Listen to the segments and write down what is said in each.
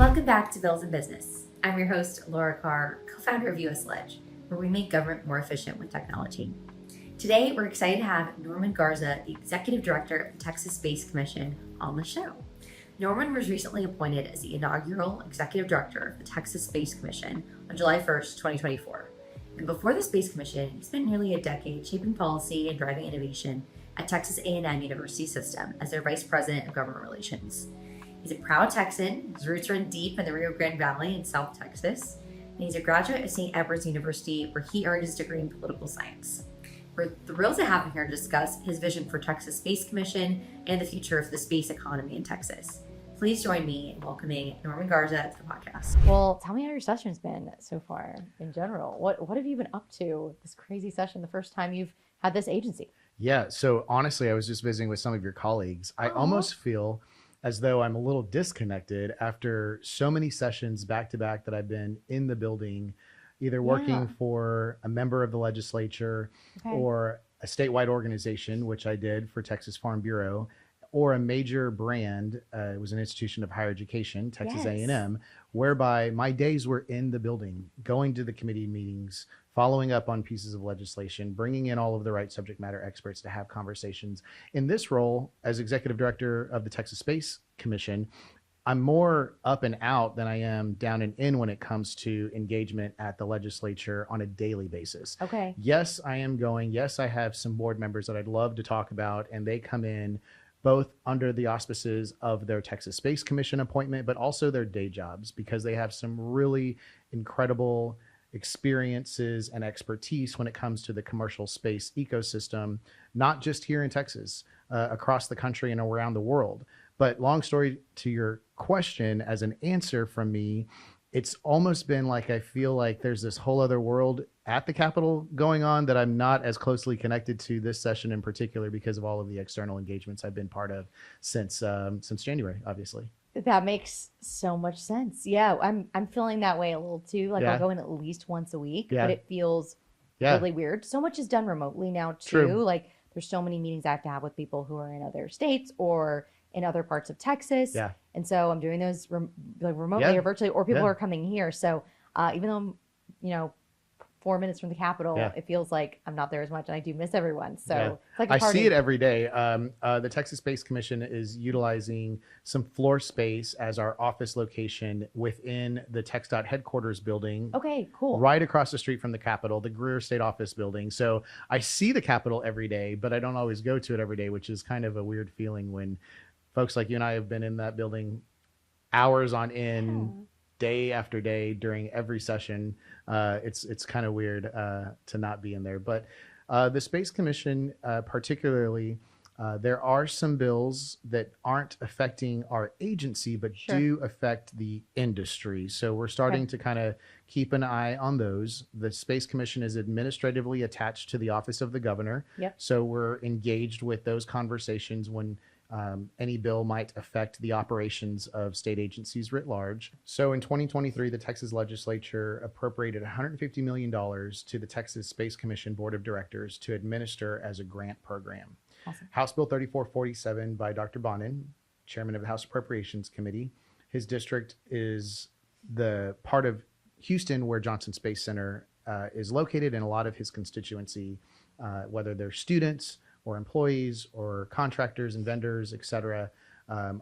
Welcome back to Bills and Business. I'm your host, Laura Carr, co-founder of USLege, where we make government more efficient with technology. Today, we're excited to have Norman Garza, the Executive Director of the Texas Space Commission, on the show. Norman was recently appointed as the inaugural Executive Director of the Texas Space Commission on July 1st, 2024. And before the Space Commission, he spent nearly a decade shaping policy and driving innovation at Texas A&M University System as their Vice President of Government Relations. He's a proud Texan. His roots run deep in the Rio Grande Valley in South Texas. And he's a graduate of St. Edward's University, where he earned his degree in political science. We're thrilled to have him here to discuss his vision for Texas Space Commission and the future of the space economy in Texas. Please join me in welcoming Norman Garza to the podcast. Well, tell me how your session's been so far in general. What have you been up to this crazy session, the first time you've had this agency? Yeah, so honestly, I was just visiting with some of your colleagues. I almost feel as though I'm a little disconnected after so many sessions back to back that I've been in the building, either working for a member of the legislature or a statewide organization, which I did for Texas Farm Bureau, or a major brand. It was an institution of higher education, Texas A&M, whereby my days were in the building, going to the committee meetings, following up on pieces of legislation, bringing in all of the right subject matter experts to have conversations. In this role, as Executive Director of the Texas Space Commission, I'm more up and out than I am down and in when it comes to engagement at the legislature on a daily basis. Okay. Yes, I am going. Yes, I have some board members that I'd love to talk about, and they come in both under the auspices of their Texas Space Commission appointment, but also their day jobs, because they have some really incredible experiences and expertise when it comes to the commercial space ecosystem, not just here in Texas, across the country and around the world. But long story to your question, as an answer from me, it's almost been like I feel like there's this whole other world at the Capitol going on that I'm not as closely connected to this session in particular because of all of the external engagements I've been part of since January, obviously. That makes so much sense. Yeah, I'm feeling that way a little too. Like I'll go in at least once a week, but it feels really weird. So much is done remotely now too. True. Like there's so many meetings I have to have with people who are in other states or in other parts of Texas. Yeah. And so I'm doing those remotely or virtually, or people are coming here. So even though I'm, 4 minutes from the Capitol, it feels like I'm not there as much, and I do miss everyone. So it's like a party. I see it every day. The Texas Space Commission is utilizing some floor space as our office location within the TxDOT headquarters building. Okay, cool. Right across the street from the Capitol, the Greer State Office building. So I see the Capitol every day, but I don't always go to it every day, which is kind of a weird feeling when folks like you and I have been in that building hours on end, day after day during every session. It's kind of weird to not be in there. But the Space Commission, particularly, there are some bills that aren't affecting our agency, but do affect the industry. So we're starting to kind of keep an eye on those. The Space Commission is administratively attached to the Office of the Governor. So we're engaged with those conversations when any bill might affect the operations of state agencies writ large. So in 2023, the Texas legislature appropriated $150 million to the Texas Space Commission Board of Directors to administer as a grant program. Awesome. House Bill 3447 by Dr. Bonin, chairman of the House Appropriations Committee. His district is the part of Houston where Johnson Space Center is located, and a lot of his constituency, whether they're students or employees or contractors and vendors, et cetera,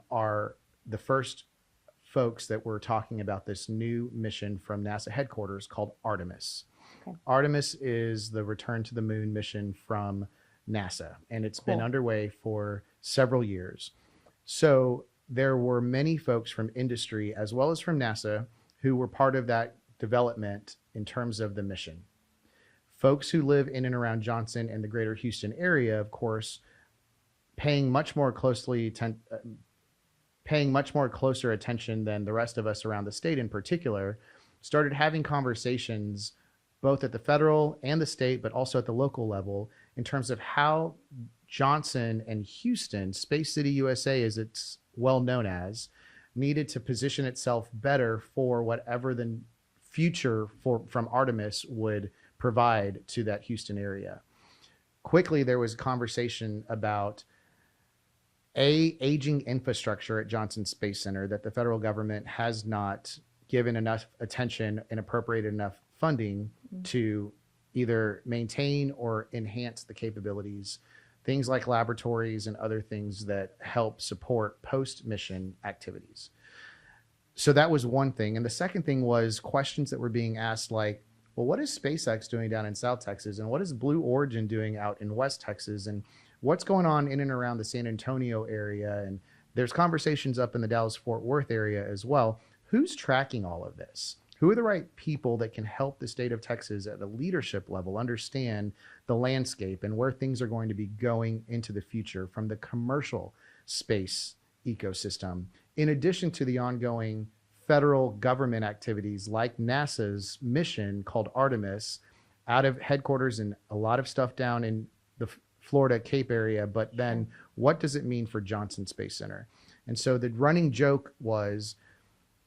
are the first folks that were talking about this new mission from NASA headquarters called Artemis. Artemis is the return to the moon mission from NASA, and it's been underway for several years. So there were many folks from industry as well as from NASA who were part of that development in terms of the mission. Folks who live in and around Johnson and the greater Houston area, of course, paying much more closer attention than the rest of us around the state in particular, started having conversations both at the federal and the state, but also at the local level in terms of how Johnson and Houston, Space City, USA, as it's well known as, needed to position itself better for whatever the future from Artemis would provide to that Houston area. Quickly, there was a conversation about aging infrastructure at Johnson Space Center that the federal government has not given enough attention and appropriated enough funding to either maintain or enhance the capabilities, things like laboratories and other things that help support post-mission activities. So that was one thing. And the second thing was questions that were being asked like, well, what is SpaceX doing down in South Texas? And what is Blue Origin doing out in West Texas? And what's going on in and around the San Antonio area? And there's conversations up in the Dallas-Fort Worth area as well. Who's tracking all of this? Who are the right people that can help the state of Texas at a leadership level understand the landscape and where things are going to be going into the future from the commercial space ecosystem, in addition to the ongoing federal government activities like NASA's mission called Artemis out of headquarters and a lot of stuff down in the Florida Cape area, but then what does it mean for Johnson Space Center? And so the running joke was,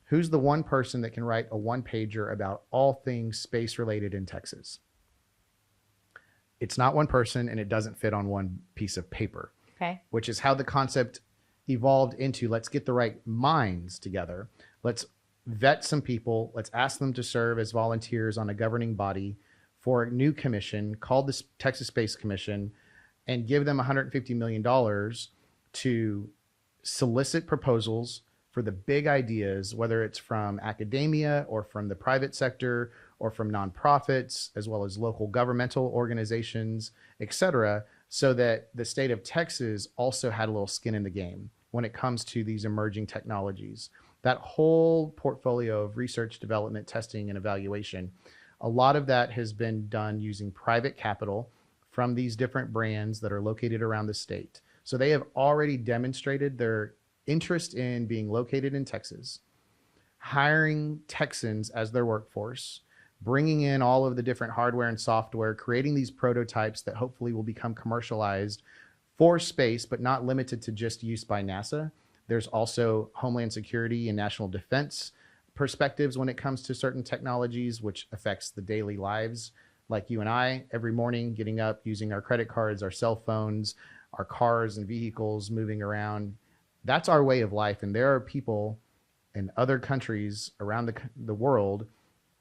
who's the one person that can write a one-pager about all things space related in Texas? It's not one person and it doesn't fit on one piece of paper, which is how the concept evolved into, let's get the right minds together. Let's vet some people. Let's ask them to serve as volunteers on a governing body for a new commission called the Texas Space Commission and give them $150 million to solicit proposals for the big ideas, whether it's from academia or from the private sector or from nonprofits, as well as local governmental organizations, et cetera, so that the state of Texas also had a little skin in the game when it comes to these emerging technologies. That whole portfolio of research, development, testing, and evaluation, a lot of that has been done using private capital from these different brands that are located around the state. So they have already demonstrated their interest in being located in Texas, hiring Texans as their workforce, bringing in all of the different hardware and software, creating these prototypes that hopefully will become commercialized for space, but not limited to just use by NASA. There's also Homeland Security and national defense perspectives when it comes to certain technologies, which affects the daily lives, like you and I, every morning getting up, using our credit cards, our cell phones, our cars and vehicles moving around. That's our way of life. And there are people in other countries around the world,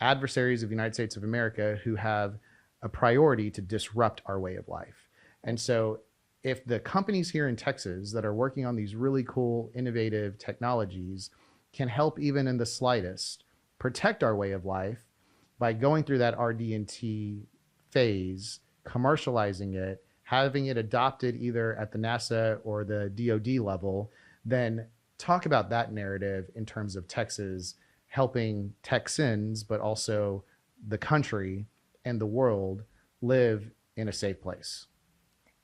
adversaries of the United States of America, who have a priority to disrupt our way of life. And so if the companies here in Texas that are working on these really cool, innovative technologies can help even in the slightest protect our way of life by going through that RD&T phase, commercializing it, having it adopted either at the NASA or the DoD level, then talk about that narrative in terms of Texas helping Texans, but also the country and the world live in a safe place.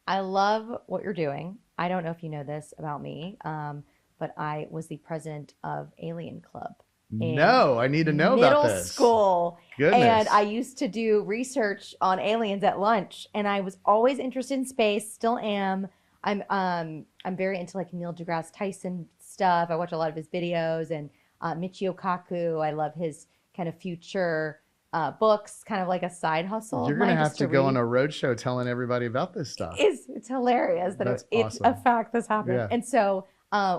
I love what you're doing. I don't know if you know this about me, but I was the president of Alien Club. No, I need to know about this. Middle school. Goodness. And I used to do research on aliens at lunch, and I was always interested in space, still am. I'm very into like Neil deGrasse Tyson stuff. I watch a lot of his videos, and Michio Kaku. I love his kind of future books, kind of like a side hustle. You're going to have to go on a roadshow telling everybody about this stuff. It's hilarious that it's awesome. A fact that's happening. Yeah. And so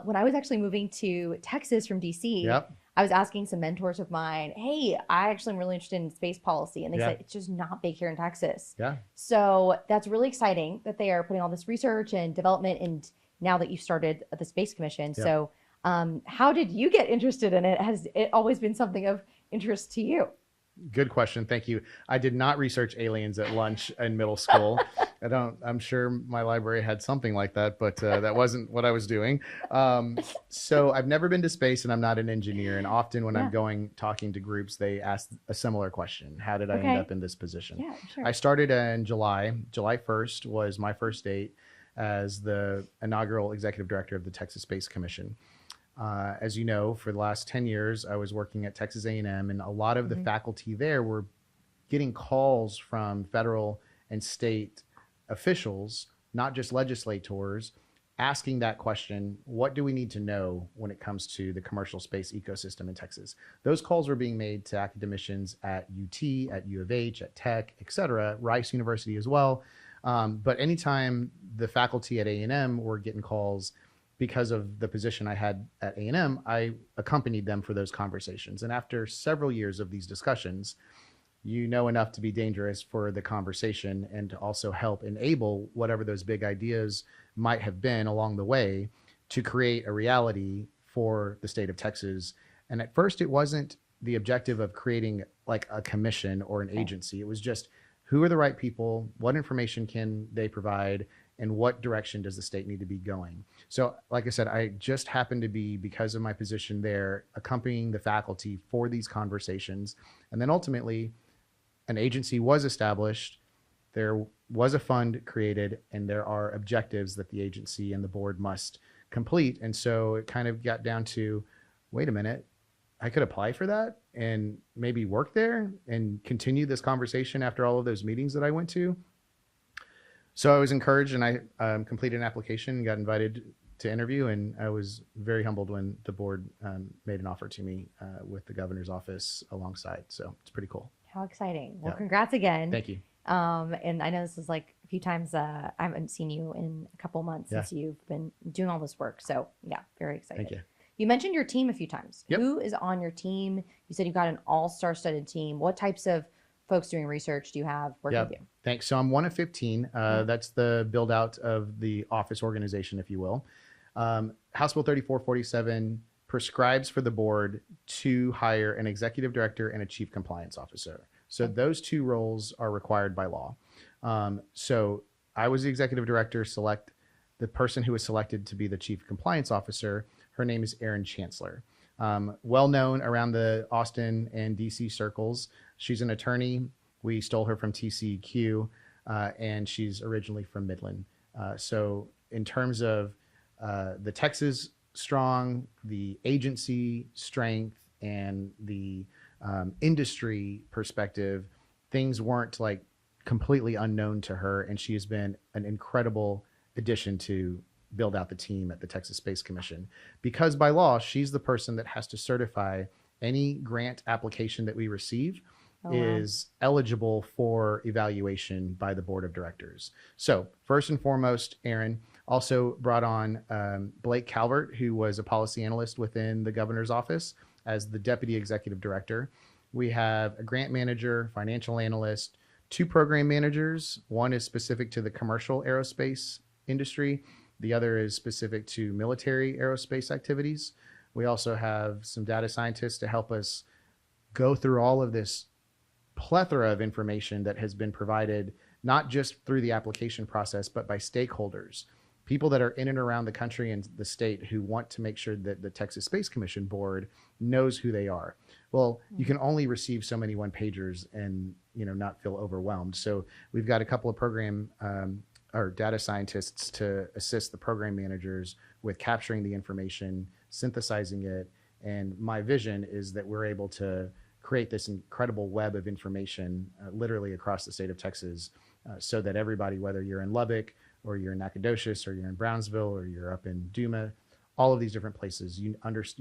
when I was actually moving to Texas from DC, Yep. I was asking some mentors of mine, hey, I actually am really interested in space policy. And they Yeah. said, it's just not big here in Texas. Yeah. So that's really exciting that they are putting all this research and development. And now that you've started the Space Commission. Yeah. So how did you get interested in it? Has it always been something of interest to you? Good question. Thank you. I did not research aliens at lunch in middle school. I'm sure my library had something like that, but that wasn't what I was doing. So I've never been to space and I'm not an engineer. And often when I'm talking to groups, they ask a similar question. How did I end up in this position? Yeah, sure. I started in July. July 1st was my first date as the inaugural executive director of the Texas Space Commission. As you know, for the last 10 years, I was working at Texas A&M, and a lot of the faculty there were getting calls from federal and state officials, not just legislators, asking that question, what do we need to know when it comes to the commercial space ecosystem in Texas? Those calls were being made to academicians at UT, at U of H, at Tech, et cetera, Rice University as well. But anytime the faculty at A&M were getting calls because of the position I had at A&M, I accompanied them for those conversations. And after several years of these discussions, you know enough to be dangerous for the conversation and to also help enable whatever those big ideas might have been along the way to create a reality for the state of Texas. And at first, it wasn't the objective of creating like a commission or an agency. It was just, who are the right people? What information can they provide? And what direction does the state need to be going? So like I said, I just happened to be, because of my position there, accompanying the faculty for these conversations. And then ultimately, an agency was established, there was a fund created, and there are objectives that the agency and the board must complete. And so it kind of got down to, wait a minute, I could apply for that and maybe work there and continue this conversation after all of those meetings that I went to. So I was encouraged, and I completed an application and got invited to interview. And I was very humbled when the board made an offer to me with the governor's office alongside. So it's pretty cool. How exciting. Well, Yeah. congrats again. Thank you. And I know this is like a few times, I haven't seen you in a couple months since you've been doing all this work. So yeah, very excited. Thank you. You mentioned your team a few times. Yep. Who is on your team? You said you've got an all-star studded team. What types of folks doing research do you have working with you? Thanks. So I'm one of 15. That's the build out of the office organization, if you will. House Bill 3447 prescribes for the board to hire an executive director and a chief compliance officer. So those two roles are required by law. So I was the executive director. The person who was selected to be the chief compliance officer, her name is Erin Chancellor. Well known around the Austin and DC circles. She's an attorney. We stole her from TCEQ, and she's originally from Midland. So in terms of the Texas strong, the agency strength, and the industry perspective, things weren't like completely unknown to her. And she has been an incredible addition to build out the team at the Texas Space Commission, because by law, she's the person that has to certify any grant application that we receive is eligible for evaluation by the board of directors. So first and foremost, Erin also brought on Blake Calvert, who was a policy analyst within the governor's office, as the deputy executive director. We have a grant manager, financial analyst, 2 program managers. One is specific to the commercial aerospace industry. The other is specific to military aerospace activities. We also have some data scientists to help us go through all of this plethora of information that has been provided, not just through the application process, but by stakeholders, people that are in and around the country and the state who want to make sure that the Texas Space Commission board knows who they are. Well, you can only receive so many one-pagers and not feel overwhelmed. So we've got a couple of program or data scientists to assist the program managers with capturing the information, synthesizing it. And my vision is that we're able to create this incredible web of information literally across the state of Texas, so that everybody, whether you're in Lubbock or you're in Nacogdoches or you're in Brownsville or you're up in Duma, all of these different places, you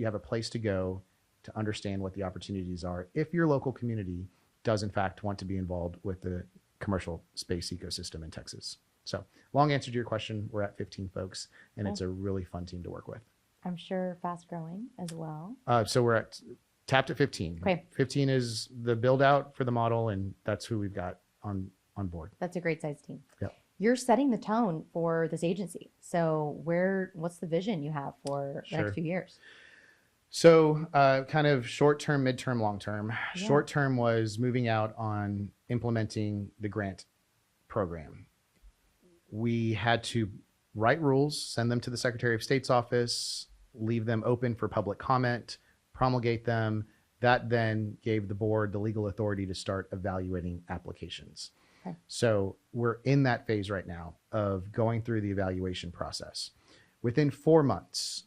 have a place to go to understand what the opportunities are if your local community does in fact want to be involved with the commercial space ecosystem in Texas. So long answer to your question, we're at 15 folks, and it's a really fun team to work with. I'm sure fast growing as well. So we're tapped at 15. Okay. 15 is the build out for the model, and that's who we've got on board. That's a great size team. Yep. You're setting the tone for this agency. So what's the vision you have for the next few years? So kind of short-term, midterm, long-term. Yeah. Short-term was moving out on implementing the grant program. We had to write rules, send them to the Secretary of State's office, leave them open for public comment, promulgate them. That then gave the board the legal authority to start evaluating applications. Okay. So we're in that phase right now of going through the evaluation process. Within 4 months,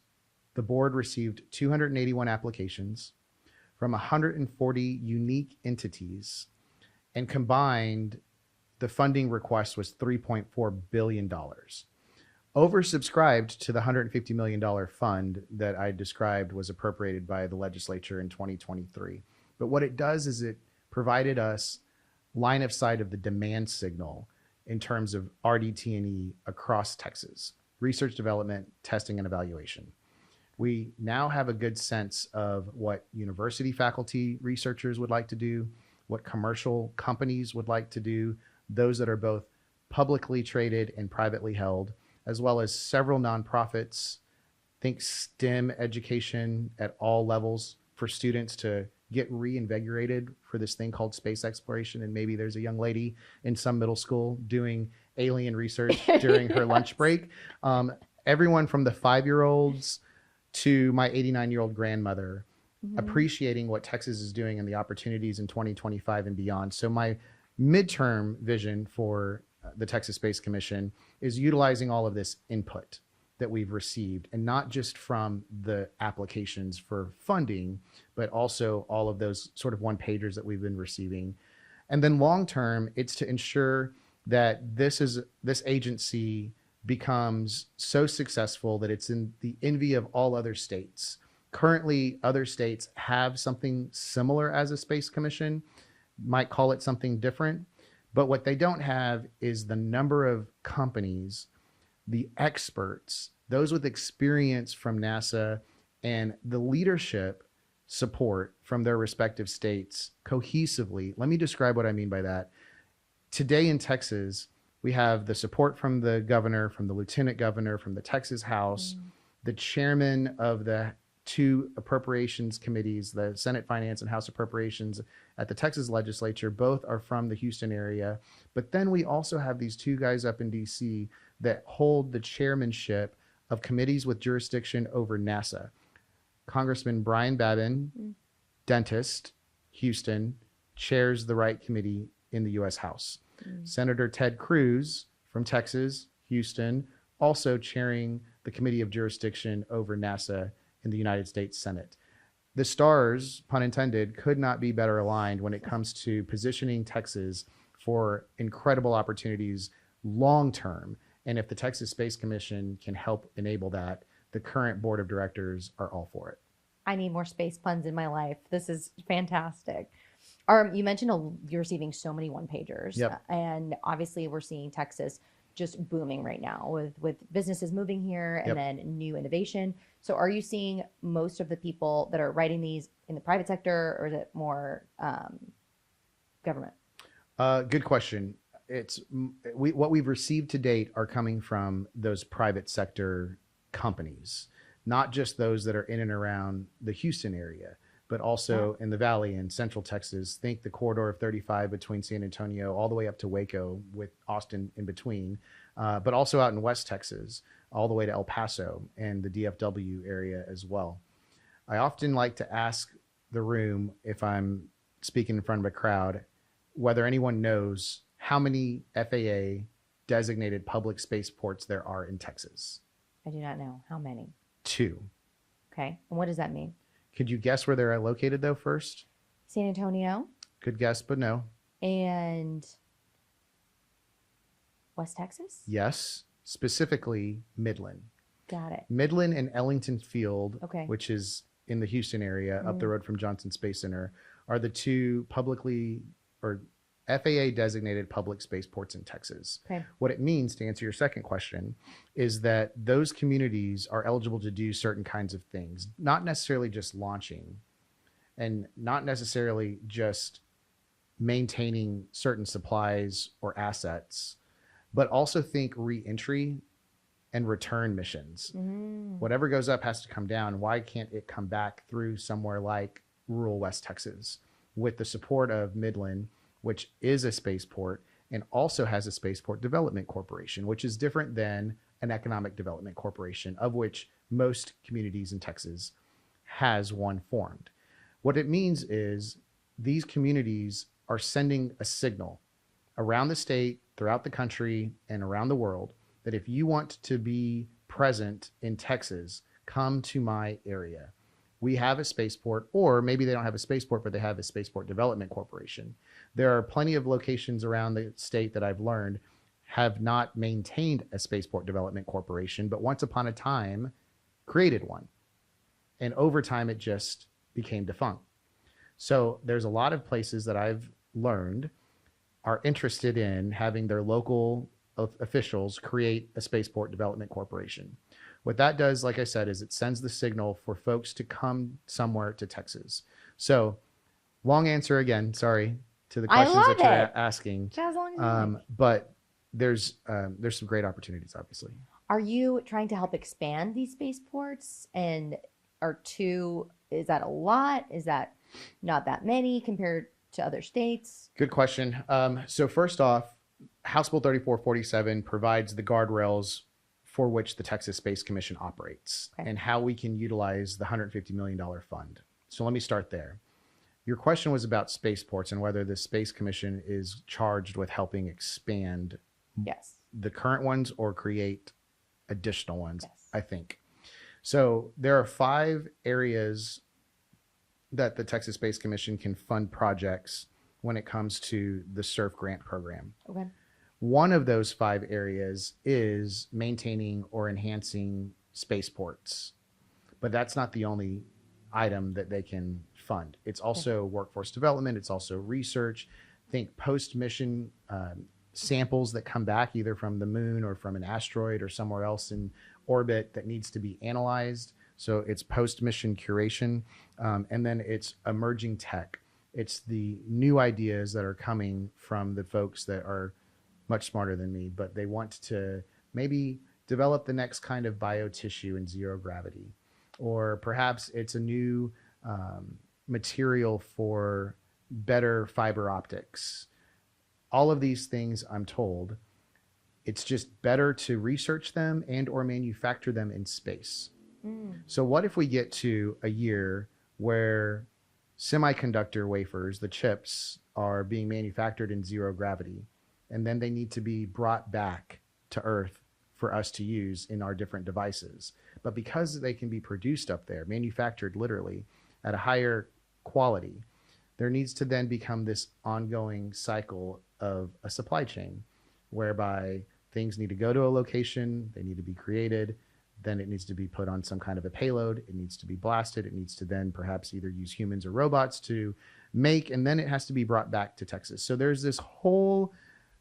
the board received 281 applications from 140 unique entities, and combined, the funding request was $3.4 billion. Oversubscribed to the $150 million fund that I described was appropriated by the legislature in 2023. But what it does is it provided us line of sight of the demand signal in terms of RDT&E across Texas. research, development, testing, and evaluation. We now have a good sense of what university faculty researchers would like to do, what commercial companies would like to do, those that are both publicly traded and privately held, as well as several nonprofits. Think STEM education at all levels for students to get reinvigorated for this thing called space exploration. And maybe there's a young lady in some middle school doing alien research during her lunch break. Everyone from the 5-year-olds to my 89-year-old grandmother, appreciating what Texas is doing and the opportunities in 2025 and beyond. So my midterm vision for the Texas Space Commission is utilizing all of this input that we've received, and not just from the applications for funding, but also all of those sort of one-pagers that we've been receiving. And then long-term, it's to ensure that this agency becomes so successful that it's in the envy of all other states. Currently, other states have something similar as a space commission, might call it something different, but what they don't have is the number of companies, the experts, those with experience from NASA, and the leadership support from their respective states cohesively. Let me describe what I mean by that. Today in Texas, we have the support from the governor, from the lieutenant governor, from the Texas House, the chairman of the 2 appropriations committees, the Senate Finance and House Appropriations at the Texas legislature. Both are from the Houston area. But then we also have these 2 guys up in DC that hold the chairmanship of committees with jurisdiction over NASA. Congressman Brian Babin, dentist, Houston, chairs the Right Committee in the U.S. House. Senator Ted Cruz from Texas, Houston, also chairing the Committee of Jurisdiction over NASA in the United States Senate. The stars, pun intended, could not be better aligned when it comes to positioning Texas for incredible opportunities long-term. And if the Texas Space Commission can help enable that, the current board of directors are all for it. I need more space puns in my life. This is fantastic. You mentioned you're receiving so many one-pagers. Yep. And obviously we're seeing Texas just booming right now with businesses moving here and then new innovation. So are you seeing most of the people that are writing these in the private sector, or is it more government? Good question. What we've received to date are coming from those private sector companies, not just those that are in and around the Houston area, but also in the Valley and Central Texas. Think the corridor of 35 between San Antonio all the way up to Waco, with Austin in between, but also out in West Texas, all the way to El Paso and the DFW area as well. I often like to ask the room, if I'm speaking in front of a crowd, whether anyone knows how many FAA designated public spaceports there are in Texas. I do not know. How many? 2. Okay. And what does that mean? Could you guess where they're located, though, first? San Antonio. Good guess, but no. And West Texas? Yes, specifically Midland. Got it. Midland and Ellington Field, Okay. which is in the Houston area, up the road from Johnson Space Center, are the 2 publicly or FAA designated public spaceports in Texas. Okay. What it means, to answer your second question, is that those communities are eligible to do certain kinds of things, not necessarily just launching and not necessarily just maintaining certain supplies or assets, but also think re-entry and return missions. Whatever goes up has to come down. Why can't it come back through somewhere like rural West Texas with the support of Midland, which is a spaceport and also has a spaceport development corporation, which is different than an economic development corporation, of which most communities in Texas has one formed. What it means is these communities are sending a signal around the state, throughout the country, and around the world that if you want to be present in Texas, come to my area. We have a spaceport, or maybe they don't have a spaceport, but they have a spaceport development corporation. There are plenty of locations around the state that I've learned have not maintained a spaceport development corporation, but once upon a time created one. And over time, it just became defunct. So there's a lot of places that I've learned are interested in having their local officials create a spaceport development corporation. What that does, like I said, is it sends the signal for folks to come somewhere to Texas. So, long answer again, sorry, to the I questions that love you're it. asking. As long as you like. But there's some great opportunities, obviously. Are you trying to help expand these spaceports? And is that a lot? Is that not that many compared to other states? Good question. So first off, House Bill 3447 provides the guardrails for which the Texas Space Commission operates and how we can utilize the $150 million fund. So let me start there. Your question was about spaceports and whether the Space Commission is charged with helping expand the current ones or create additional ones, I think. So there are 5 areas that the Texas Space Commission can fund projects when it comes to the SEARF grant program. Okay. One of those 5 areas is maintaining or enhancing spaceports, but that's not the only item that they can fund. It's also workforce development. It's also research. Think post-mission samples that come back either from the moon or from an asteroid or somewhere else in orbit that needs to be analyzed. So it's post-mission curation. And then it's emerging tech. It's the new ideas that are coming from the folks that are much smarter than me, but they want to maybe develop the next kind of biotissue in zero gravity. Or perhaps it's a new material for better fiber optics. All of these things, I'm told, it's just better to research them and or manufacture them in space. So what if we get to a year where semiconductor wafers, the chips, are being manufactured in zero gravity, and then they need to be brought back to Earth for us to use in our different devices. But because they can be produced up there, manufactured literally at a higher quality, there needs to then become this ongoing cycle of a supply chain whereby things need to go to a location, they need to be created, then it needs to be put on some kind of a payload, it needs to be blasted, it needs to then perhaps either use humans or robots to make, and then it has to be brought back to Texas. So there's this whole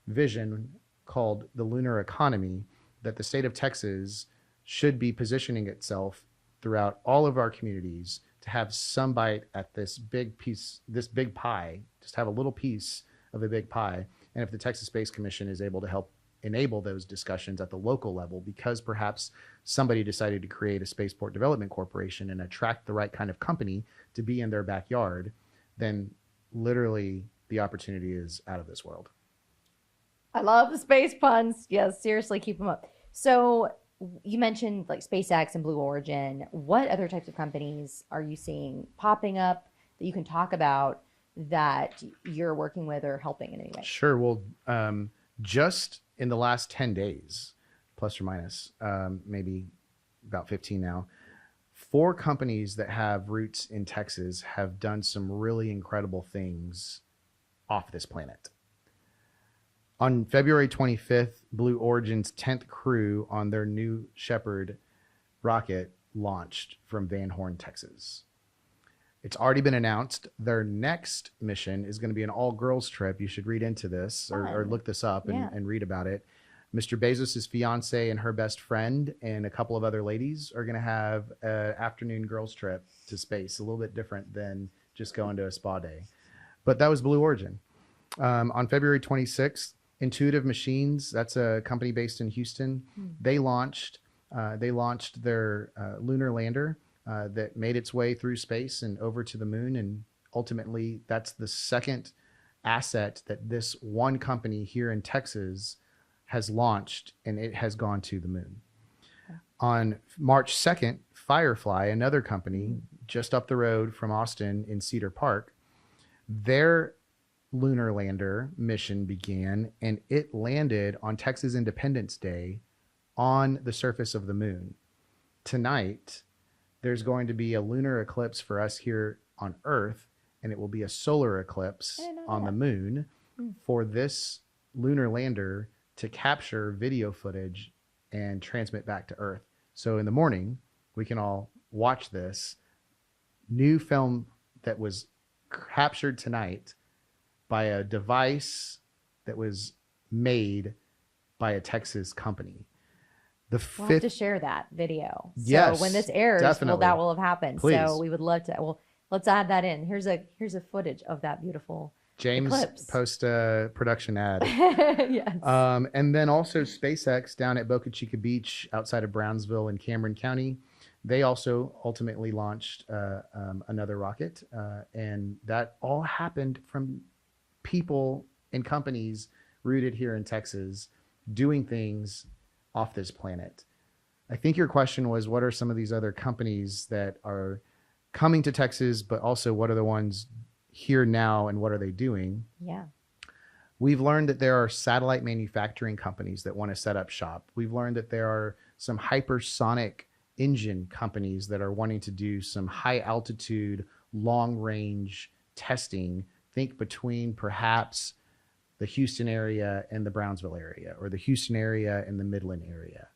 vision called the lunar economy that the state of Texas should be positioning itself throughout all of our communities to have some bite at this big piece, this big pie, just have a little piece of a big pie. And if the Texas Space Commission is able to help enable those discussions at the local level, because perhaps somebody decided to create a spaceport development corporation and attract the right kind of company to be in their backyard, then literally the opportunity is out of this world. I love the space puns. Yes, seriously, keep them up. So you mentioned like SpaceX and Blue Origin. What other types of companies are you seeing popping up that you can talk about that you're working with or helping in any way? Sure. Well, just in the last 10 days, plus or minus, maybe about 15 now, 4 companies that have roots in Texas have done some really incredible things off this planet. On February 25th, Blue Origin's 10th crew on their New Shepard rocket launched from Van Horn, Texas. It's already been announced their next mission is going to be an all-girls trip. You should read into this or look this up and read about it. Mr. Bezos' fiance and her best friend and a couple of other ladies are going to have an afternoon girls trip to space, a little bit different than just going to a spa day. But that was Blue Origin. On February 26th, Intuitive Machines, that's a company based in Houston. They launched their lunar lander that made its way through space and over to the moon. And ultimately, that's the second asset that this one company here in Texas has launched, and it has gone to the moon. On March 2nd, Firefly, another company just up the road from Austin in Cedar Park, their lunar lander mission began, and it landed on Texas Independence Day on the surface of the moon. Tonight, there's going to be a lunar eclipse for us here on Earth, and it will be a solar eclipse on the moon for this lunar lander to capture video footage and transmit back to Earth. So in the morning, we can all watch this new film that was captured tonight by a device that was made by a Texas company. The We'll have fifth, to share that video. Yes, So when this airs, definitely. that will have happened. Please. So we would love to. Well, let's add that in. Here's a footage of that beautiful James eclipse. post a production ad. Yes. And then also SpaceX down at Boca Chica Beach outside of Brownsville in Cameron County. They also ultimately launched another rocket. And that all happened from people and companies rooted here in Texas doing things off this planet. I think your question was, what are some of these other companies that are coming to Texas, but also what are the ones here now and what are they doing? Yeah. We've learned that there are satellite manufacturing companies that want to set up shop. We've learned that there are some hypersonic engine companies that are wanting to do some high altitude, long range testing. Think between perhaps the Houston area and the Brownsville area, or the Houston area and the Midland area.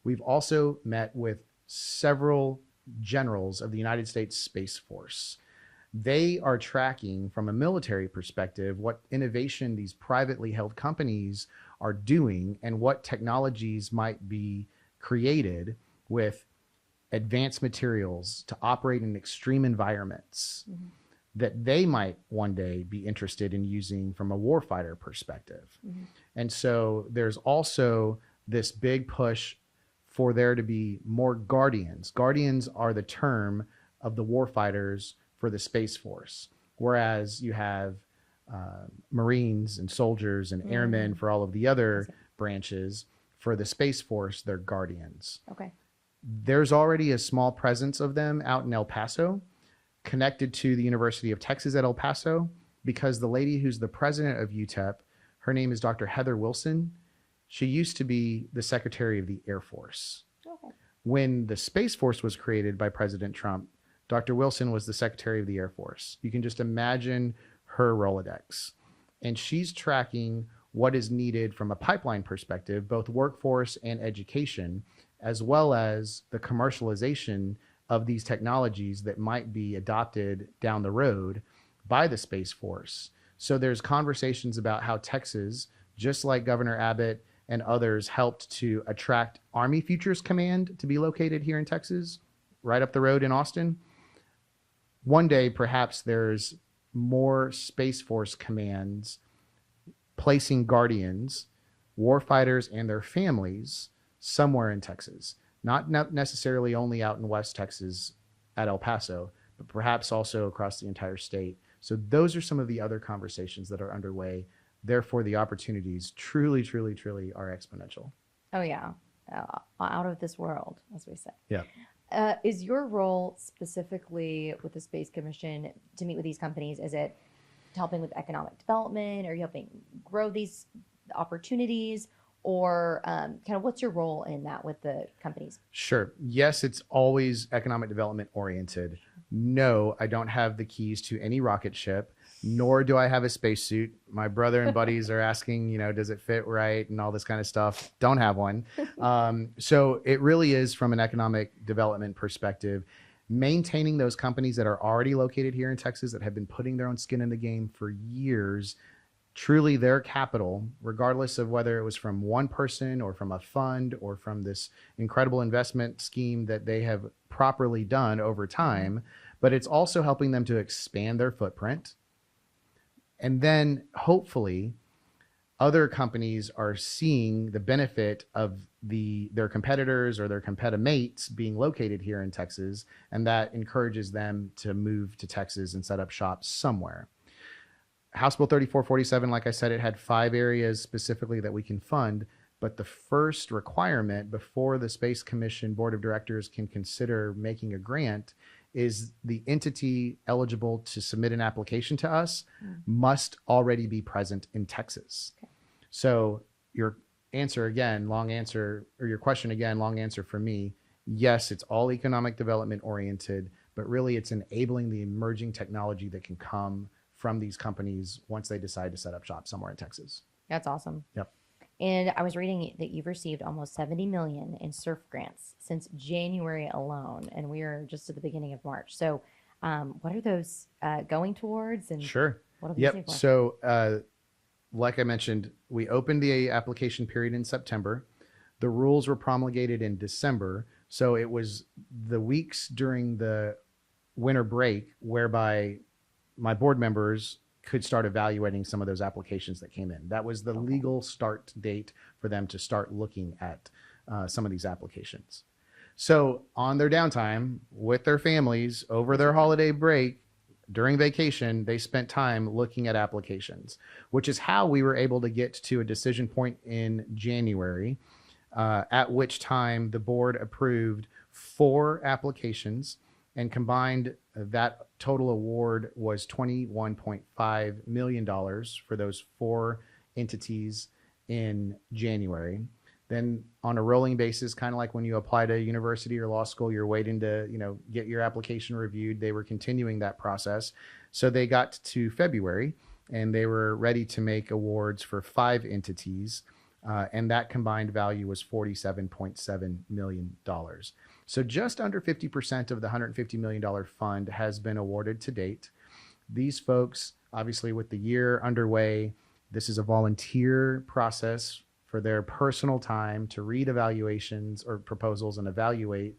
We've also met with several generals of the United States Space Force. They are tracking from a military perspective what innovation these privately held companies are doing and what technologies might be created with advanced materials to operate in extreme environments that they might one day be interested in using from a warfighter perspective. And so there's also this big push for there to be more guardians. Guardians are the term of the warfighters for the Space Force, whereas you have Marines and soldiers and airmen for all of the other branches. For the Space Force, they're guardians. Okay. There's already a small presence of them out in El Paso, connected to the University of Texas at El Paso, because the lady who's the president of UTEP, her name is Dr. Heather Wilson. She used to be the Secretary of the Air Force. Okay. When the Space Force was created by President Trump, Dr. Wilson was the Secretary of the Air Force. You can just imagine her Rolodex. And she's tracking what is needed from a pipeline perspective, both workforce and education, as well as the commercialization of these technologies that might be adopted down the road by the Space Force. So there's conversations about how Texas, just like Governor Abbott and others, helped to attract Army Futures Command to be located here in Texas, right up the road in Austin. One day, perhaps there's more Space Force commands placing guardians, warfighters, and their families somewhere in Texas. Not necessarily only out in West Texas at El Paso, but perhaps also across the entire state. So those are some of the other conversations that are underway. Therefore, the opportunities truly, truly, truly are exponential. Oh, yeah. Out of this world, as we say. Yeah. Is your role specifically with the Space Commission to meet with these companies? Is it helping with economic development? Are you helping grow these opportunities? Or kind of what's your role in that with the companies? Sure. Yes, it's always economic development oriented. No, I don't have the keys to any rocket ship, nor do I have a spacesuit. My brother and buddies are asking, does it fit right and all this kind of stuff. Don't have one. So it really is from an economic development perspective, maintaining those companies that are already located here in Texas that have been putting their own skin in the game for years. Truly their capital, regardless of whether it was from one person or from a fund or from this incredible investment scheme that they have properly done over time, but it's also helping them to expand their footprint. And then hopefully other companies are seeing the benefit of their competitors or their competimates being located here in Texas, and that encourages them to move to Texas and set up shop somewhere. House Bill 3447, like I said, it had 5 areas specifically that we can fund, but the first requirement before the Space Commission Board of Directors can consider making a grant is the entity eligible to submit an application to us must already be present in Texas. Okay. So your answer again, long answer, or your question again, long answer for me, yes, it's all economic development oriented, but really it's enabling the emerging technology that can come from these companies once they decide to set up shop somewhere in Texas. That's awesome. Yep. And I was reading that you've received almost $70 million in SEARF grants since January alone, and we are just at the beginning of March. So what are those going towards? And Sure. what are they Yep. using for? So like I mentioned, we opened the application period in September. The rules were promulgated in December. So it was the weeks during the winter break whereby my board members could start evaluating some of those applications that came in. That was the legal start date for them to start looking at some of these applications. So on their downtime with their families over their holiday break, during vacation, they spent time looking at applications, which is how we were able to get to a decision point in January, at which time the board approved 4 applications, and combined that total award was $21.5 million for those 4 entities in January. Then on a rolling basis, kind of like when you apply to university or law school, you're waiting to, get your application reviewed. They were continuing that process. So they got to February and they were ready to make awards for 5 entities. And that combined value was $47.7 million. So just under 50% of the $150 million fund has been awarded to date. These folks, obviously with the year underway, this is a volunteer process for their personal time to read evaluations or proposals and evaluate.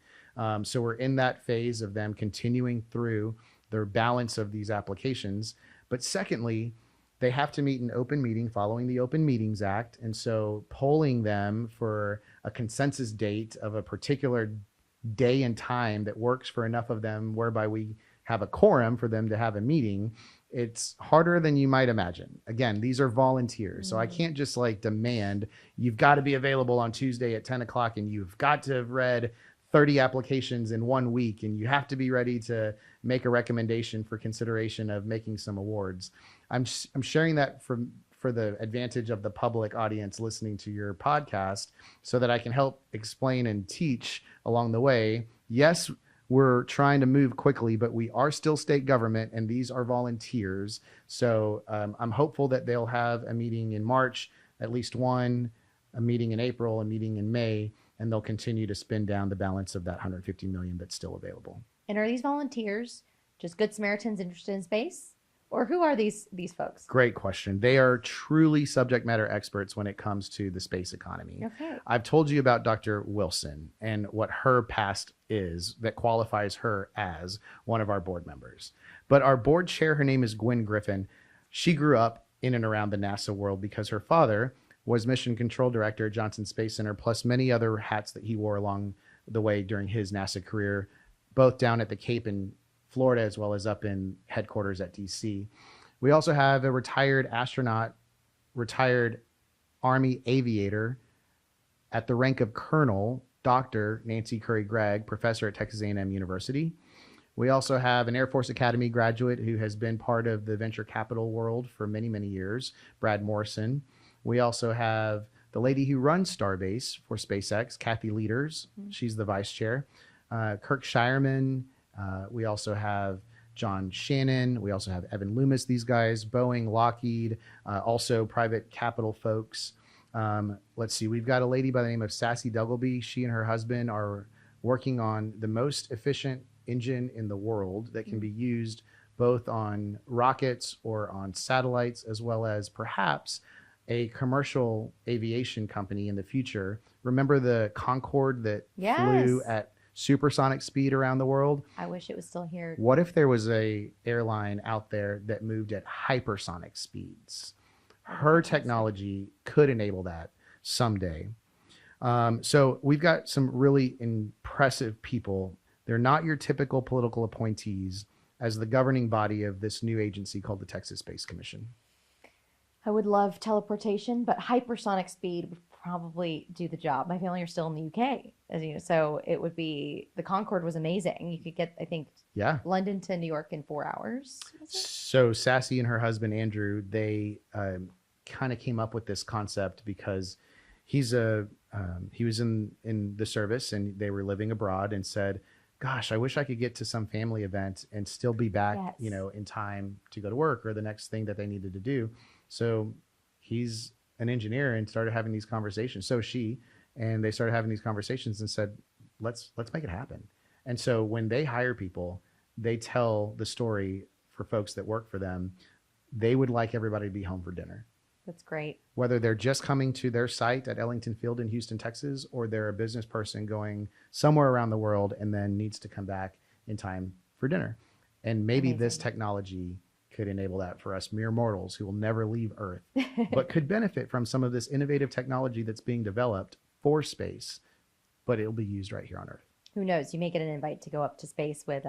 So we're in that phase of them continuing through their balance of these applications. But secondly, they have to meet an open meeting following the Open Meetings Act. And so polling them for a consensus date of a particular day and time that works for enough of them whereby we have a quorum for them to have a meeting, it's harder than you might imagine. Again, these are volunteers. So I can't just demand you've got to be available on Tuesday at 10 o'clock and you've got to have read 30 applications in 1 week and you have to be ready to make a recommendation for consideration of making some awards. I'm sharing that for the advantage of the public audience listening to your podcast so that I can help explain and teach along the way. Yes, we're trying to move quickly, but we are still state government and these are volunteers. So I'm hopeful that they'll have a meeting in March, at least one, a meeting in April, a meeting in May, and they'll continue to spin down the balance of that $150 million that's still available. And are these volunteers just good Samaritans interested in space? Or who are these folks? Great question. They are truly subject matter experts when it comes to the space economy. Okay. I've told you about Dr. Wilson and what her past is that qualifies her as one of our board members. But our board chair, her name is Gwen Griffin. She grew up in and around the NASA world because her father was mission control director at Johnson Space Center, plus many other hats that he wore along the way during his NASA career, both down at the Cape in Florida, as well as up in headquarters at DC. We also have a retired astronaut, retired Army aviator at the rank of colonel, Dr. Nancy Curry Gregg, professor at Texas A&M University. We also have an Air Force Academy graduate who has been part of the venture capital world for many, many years, Brad Morrison. We also have the lady who runs Starbase for SpaceX, Kathy Leaders. She's the vice chair. Kirk Shireman. We also have John Shannon. We also have Evan Loomis, these guys, Boeing, Lockheed, also private capital folks. Let's see, we've got a lady by the name of Sassy Duggleby. She and her husband are working on the most efficient engine in the world that can be used both on rockets or on satellites, as well as perhaps a commercial aviation company in the future. Remember the Concorde that flew at supersonic speed around the world? I wish it was still here. What if there was a airline out there that moved at hypersonic speeds? Her technology could enable that someday. So we've got some really impressive people. They're not your typical political appointees as the governing body of this new agency called the Texas Space Commission. I would love teleportation, but hypersonic speed would probably do the job. My family are still in the UK, as you know, so it would be, the Concorde was amazing. You could get, I think, London to New York in 4 hours. So Sassy and her husband, Andrew, they kind of came up with this concept because he was in the service and they were living abroad and said, gosh, I wish I could get to some family event and still be back, in time to go to work or the next thing that they needed to do. So he's an engineer and started having these conversations. So and they started having these conversations and said, let's make it happen. And so when they hire people, they tell the story for folks that work for them. They would like everybody to be home for dinner. That's great. Whether they're just coming to their site at Ellington Field in Houston, Texas, or they're a business person going somewhere around the world and then needs to come back in time for dinner. And maybe this Amazing. technology could enable that for us mere mortals who will never leave Earth, but could benefit from some of this innovative technology that's being developed for space, but it'll be used right here on Earth. Who knows? You may get an invite to go up to space with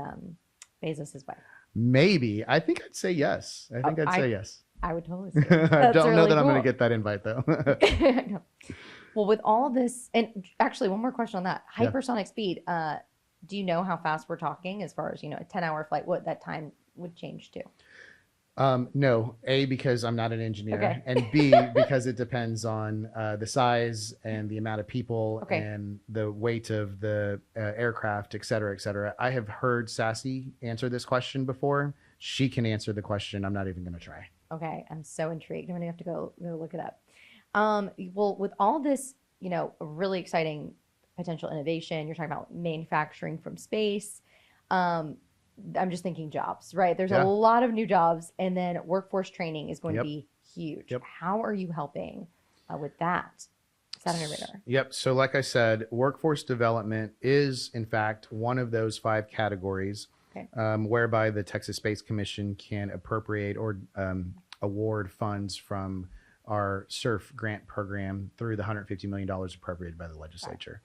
Bezos's wife. Maybe. I think I'd say yes. I think I'd say yes. I would totally say I that's don't know really that I'm going cool. to get that invite though. I know. Well, with all this, and actually one more question on that. Yeah. Hypersonic speed, do you know how fast we're talking as far as, a 10-hour flight, what that time would change to? No, A, because I'm not an engineer, Okay. and B, because it depends on the size and the amount of people Okay. and the weight of the aircraft, et cetera, et cetera. I have heard Sassy answer this question before. She can answer the question. I'm not even going to try. Okay, I'm so intrigued. I'm gonna have to go look it up. Well, with all this, really exciting potential innovation, you're talking about manufacturing from space. I'm just thinking jobs, right? There's Yeah. a lot of new jobs, and then workforce training is going Yep. to be huge. Yep. How are you helping with that? Is that on your radar? Yep. So like I said, workforce development is in fact one of those 5 categories, Okay. whereby the Texas Space Commission can appropriate or award funds from our SEARF grant program through the $150 million appropriated by the legislature.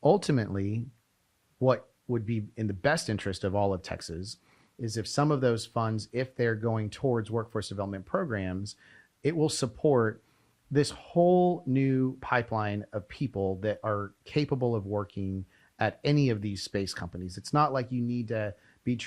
Ultimately, what would be in the best interest of all of Texas is if some of those funds, if they're going towards workforce development programs, it will support this whole new pipeline of people that are capable of working at any of these space companies. It's not like you need to be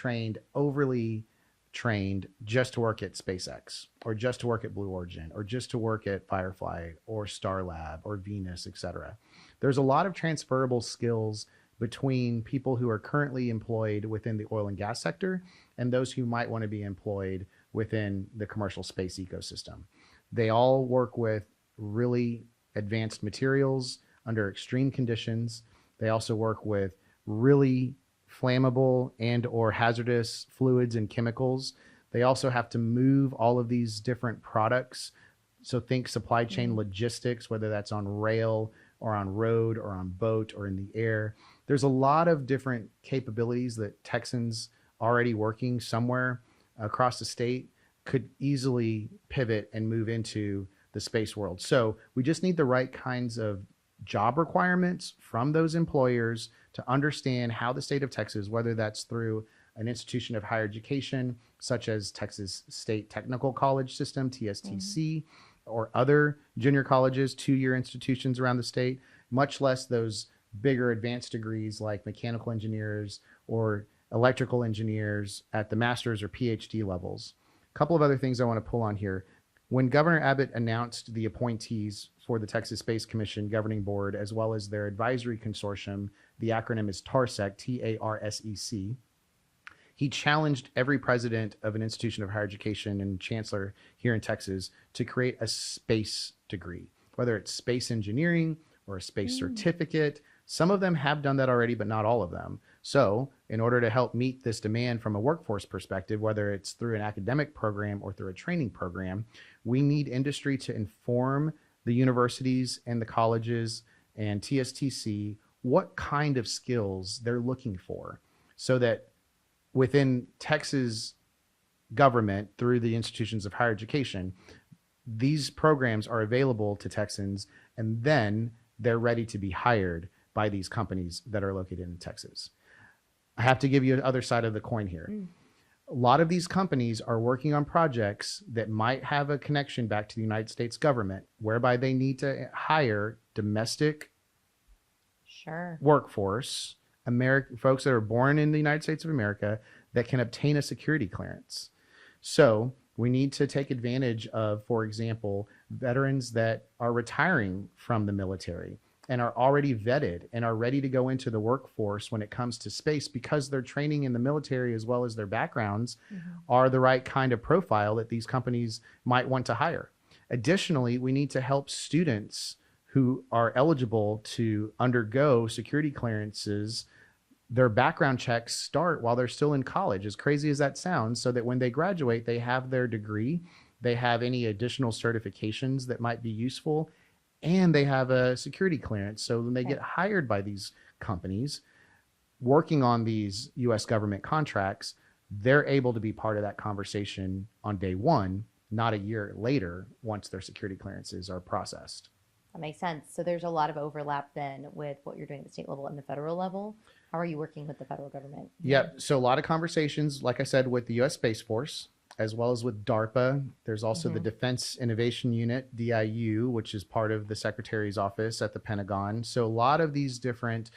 overly trained just to work at SpaceX or just to work at Blue Origin or just to work at Firefly or Starlab or Venus, et cetera. There's a lot of transferable skills between people who are currently employed within the oil and gas sector and those who might want to be employed within the commercial space ecosystem. They all work with really advanced materials under extreme conditions. They also work with really flammable and or hazardous fluids and chemicals. They also have to move all of these different products. So think supply chain logistics, whether that's on rail or on road or on boat or in the air. There's a lot of different capabilities that Texans already working somewhere across the state could easily pivot and move into the space world. So we just need the right kinds of job requirements from those employers to understand how the state of Texas, whether that's through an institution of higher education, such as Texas State Technical College System, TSTC, or other junior colleges, 2-year institutions around the state, much less those bigger advanced degrees like mechanical engineers or electrical engineers at the master's or PhD levels. A couple of other things I want to pull on here. When Governor Abbott announced the appointees for the Texas Space Commission Governing Board, as well as their advisory consortium, the acronym is TARSEC, T-A-R-S-E-C, he challenged every president of an institution of higher education and chancellor here in Texas to create a space degree, whether it's space engineering or a space certificate. Some of them have done that already, but not all of them. So in order to help meet this demand from a workforce perspective, whether it's through an academic program or through a training program, we need industry to inform the universities and the colleges and TSTC what kind of skills they're looking for, so that within Texas government, through the institutions of higher education, these programs are available to Texans, and then they're ready to be hired by these companies that are located in Texas. I have to give you the other side of the coin here. A lot of these companies are working on projects that might have a connection back to the United States government, whereby they need to hire domestic workforce, folks that are born in the United States of America that can obtain a security clearance. So we need to take advantage of, for example, veterans that are retiring from the military and are already vetted and are ready to go into the workforce when it comes to space, because their training in the military as well as their backgrounds are the right kind of profile that these companies might want to hire. Additionally, we need to help students who are eligible to undergo security clearances. Their background checks start while they're still in college, as crazy as that sounds, so that when they graduate, they have their degree, they have any additional certifications that might be useful, and they have a security clearance. So when they get hired by these companies working on these U.S. government contracts, they're able to be part of that conversation on day one, not a year later once their security clearances are processed. That makes sense. So there's a lot of overlap then with what you're doing at the state level and the federal level. How are you working with the federal government? Yep. So a lot of conversations, like I said, with the U.S. Space Force, as well as with DARPA. There's also the Defense Innovation Unit, DIU, which is part of the Secretary's office at the Pentagon. So a lot of these different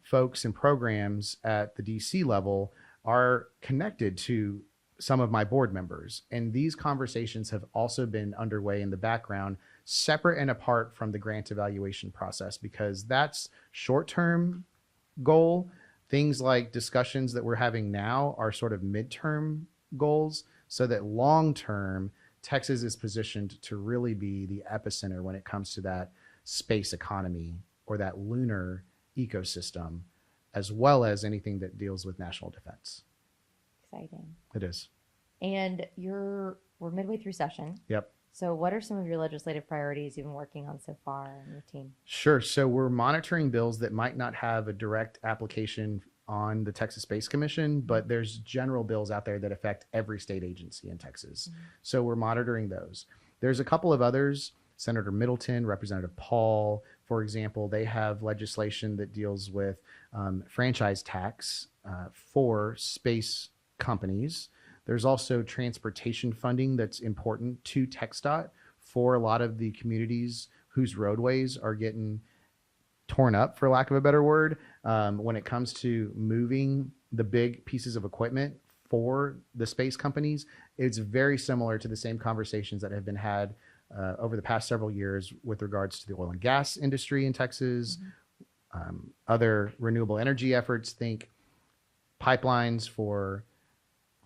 folks and programs at the DC level are connected to some of my board members. And these conversations have also been underway in the background, separate and apart from the grant evaluation process, because that's short-term goal. Things like discussions that we're having now are sort of midterm goals, so that long-term Texas is positioned to really be the epicenter when it comes to that space economy or that lunar ecosystem, as well as anything that deals with national defense. Exciting. It is. And we're midway through session. Yep. So what are some of your legislative priorities you've been working on so far on your team? Sure. So we're monitoring bills that might not have a direct application on the Texas Space Commission, but there's general bills out there that affect every state agency in Texas. So we're monitoring those. There's a couple of others. Senator Middleton, Representative Paul, for example, they have legislation that deals with franchise tax for space companies. There's also transportation funding that's important to TxDOT for a lot of the communities whose roadways are getting torn up, for lack of a better word, when it comes to moving the big pieces of equipment for the space companies. It's very similar to the same conversations that have been had over the past several years with regards to the oil and gas industry in Texas, other renewable energy efforts. Think pipelines for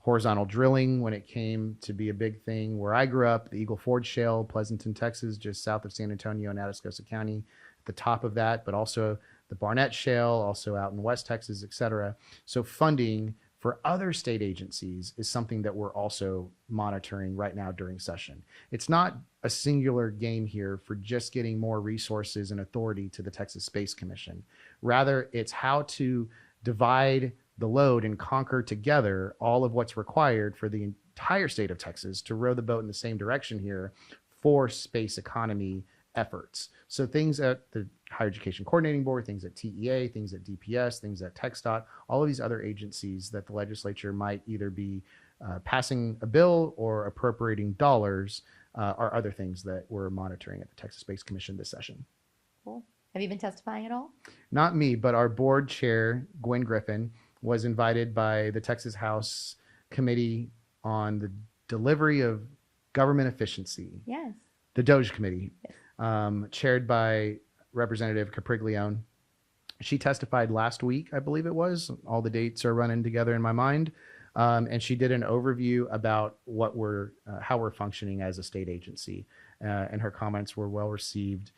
horizontal drilling when it came to be a big thing where I grew up, the Eagle Ford Shale, Pleasanton, Texas, just south of San Antonio and Atascosa County, at the top of that, but also the Barnett Shale, also out in West Texas, et cetera. So funding for other state agencies is something that we're also monitoring right now during session. It's not a singular game here for just getting more resources and authority to the Texas Space Commission. Rather, it's how to divide the load and conquer together all of what's required for the entire state of Texas to row the boat in the same direction here for space economy efforts. So things at the Higher Education Coordinating Board, things at TEA, things at DPS, things at TxDOT, all of these other agencies that the legislature might either be passing a bill or appropriating dollars are other things that we're monitoring at the Texas Space Commission this session. Cool. Have you been testifying at all? Not me, but our board chair, Gwen Griffin, was invited by the Texas House Committee on the Delivery of Government Efficiency. Yes. The DOGE Committee, Yes. chaired by Representative Capriglione. She testified last week, I believe it was. All the dates are running together in my mind. And she did an overview about what how we're functioning as a state agency. And her comments were well received.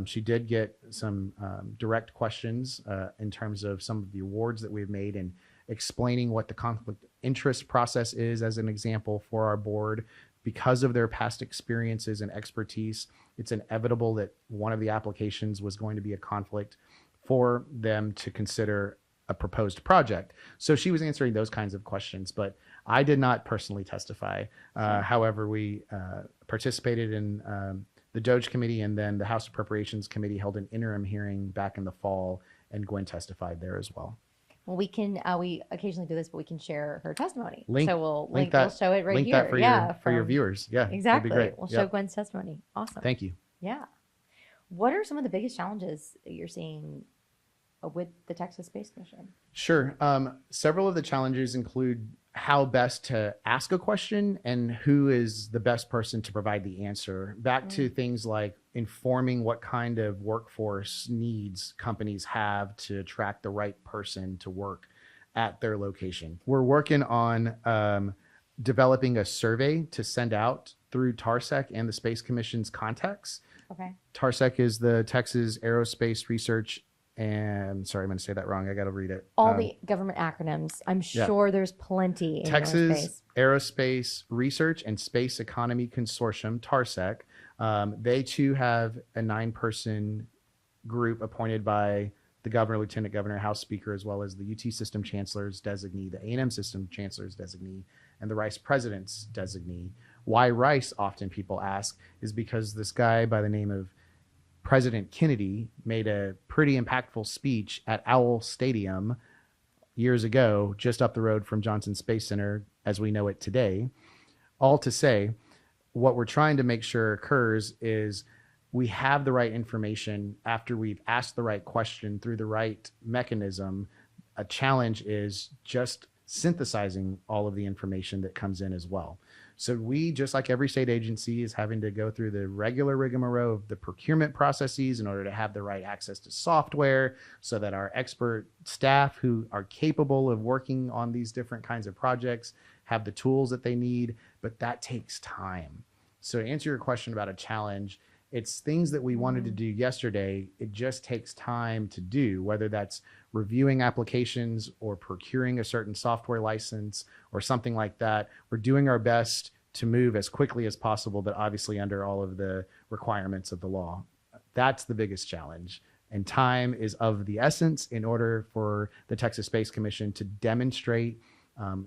She did get some direct questions in terms of some of the awards that we've made and explaining what the conflict interest process is as an example for our board. Because of their past experiences and expertise, it's inevitable that one of the applications was going to be a conflict for them to consider a proposed project. So she was answering those kinds of questions, but I did not personally testify. However, we participated in the DOGE Committee, and then the House Appropriations Committee held an interim hearing back in the fall, and Gwen testified there as well. Well, we can, we occasionally do this, but we can share her testimony. Link- So we'll link that- we'll show it right Link here. that for yeah, your viewers. Yeah, that'd be Exactly. great. We'll show Yep. Gwen's testimony. Awesome. Thank you. Yeah. What are some of the biggest challenges that you're seeing with the Texas Space Commission? Sure. Several of the challenges include how best to ask a question and who is the best person to provide the answer. Back to things like informing what kind of workforce needs companies have to attract the right person to work at their location. We're working on developing a survey to send out through TARSEC and the Space Commission's contacts. Okay. TARSEC is the Texas Aerospace Research and sorry, I'm going to say that wrong. I got to read it. All the government acronyms. I'm yeah. sure there's plenty in Texas aerospace. Aerospace Research and Space Economy Consortium, TARSEC. They too have a 9-person group appointed by the governor, lieutenant governor, House Speaker, as well as the UT System Chancellor's designee, the A&M System Chancellor's designee, and the Rice President's designee. Why Rice, often people ask, is because this guy by the name of President Kennedy made a pretty impactful speech at Owl Stadium years ago, just up the road from Johnson Space Center as we know it today. All to say, what we're trying to make sure occurs is we have the right information after we've asked the right question through the right mechanism. A challenge is just synthesizing all of the information that comes in as well. So we, just like every state agency, is having to go through the regular rigmarole of the procurement processes in order to have the right access to software so that our expert staff who are capable of working on these different kinds of projects have the tools that they need, but that takes time. So to answer your question about a challenge, it's things that we wanted to do yesterday. It just takes time to do, whether that's reviewing applications or procuring a certain software license or something like that. We're doing our best to move as quickly as possible, but obviously under all of the requirements of the law. That's the biggest challenge. And time is of the essence in order for the Texas Space Commission to demonstrate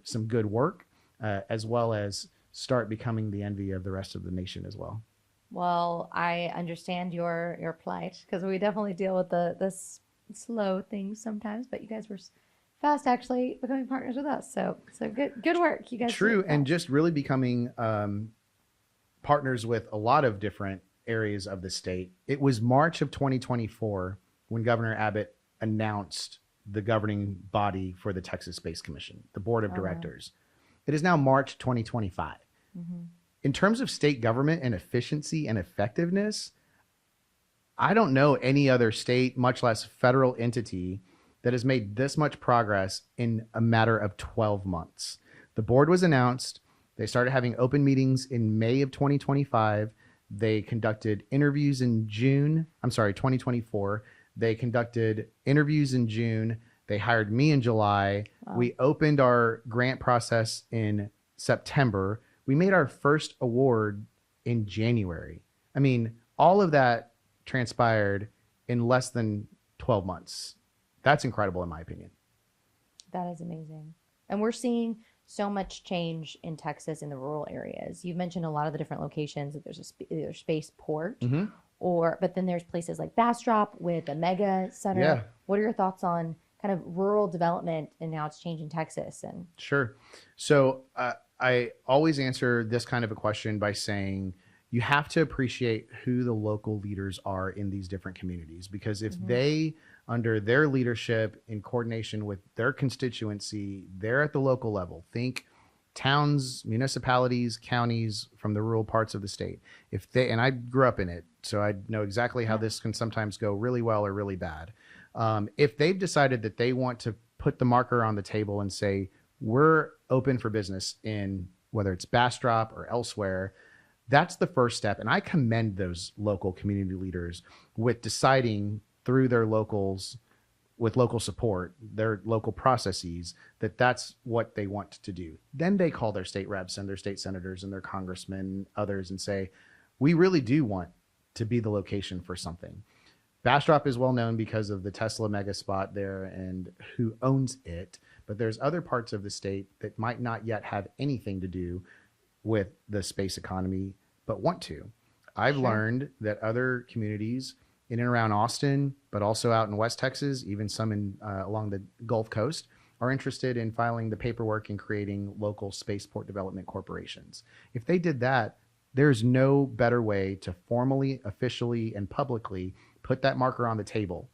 some good work, as well as start becoming the envy of the rest of the nation as well. Well, I understand your plight because we definitely deal with the slow things sometimes, but you guys were fast actually becoming partners with us. So good work, you guys. True, and just really becoming partners with a lot of different areas of the state. It was March of 2024 when Governor Abbott announced the governing body for the Texas Space Commission, the board of directors. It is now March 2025. Mm-hmm. In terms of state government and efficiency and effectiveness, I don't know any other state, much less federal entity, that has made this much progress in a matter of 12 months. The board was announced. They started having open meetings in May of 2025. They conducted interviews in 2024. They conducted interviews in June. They hired me in July. Wow. We opened our grant process in September. We made our first award in January. I mean, all of that transpired in less than 12 months. That's incredible in my opinion. That is amazing. And we're seeing so much change in Texas in the rural areas. You've mentioned a lot of the different locations that there's a space port, but then there's places like Bastrop with a mega center. Yeah. What are your thoughts on kind of rural development and how it's changing Texas? And Sure. So I always answer this kind of a question by saying you have to appreciate who the local leaders are in these different communities, because if they, under their leadership in coordination with their constituency, they're at the local level. Think towns, municipalities, counties from the rural parts of the state. And I grew up in it, so I know exactly how this can sometimes go really well or really bad. If they've decided that they want to put the marker on the table and say, we're open for business in whether it's Bastrop or elsewhere, that's the first step. And I commend those local community leaders with deciding through their locals, with local support, their local processes, that that's what they want to do. Then they call their state reps and their state senators and their congressmen, others, and say, we really do want to be the location for something. Bastrop is well known because of the Tesla mega spot there and who owns it. But there's other parts of the state that might not yet have anything to do with the space economy, but want to. I've learned that other communities in and around Austin, but also out in West Texas, even some in along the Gulf Coast, are interested in filing the paperwork and creating local spaceport development corporations. If they did that, there's no better way to formally, officially, and publicly put that marker on the table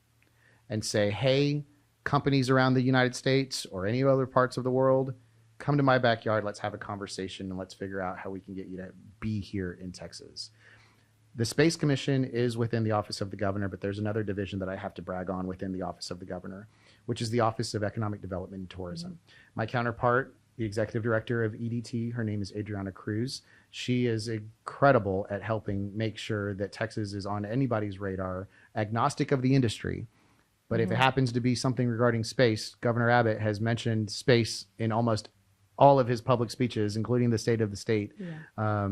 and say, hey, companies around the United States or any other parts of the world, come to my backyard, let's have a conversation, and let's figure out how we can get you to be here in Texas. The Space Commission is within the Office of the Governor, but there's another division that I have to brag on within the Office of the Governor, which is the Office of Economic Development and Tourism. My counterpart, the Executive Director of EDT, her name is Adriana Cruz. She is incredible at helping make sure that Texas is on anybody's radar, agnostic of the industry. But if it happens to be something regarding space, Governor Abbott has mentioned space in almost all of his public speeches, including the State of the State. Yeah.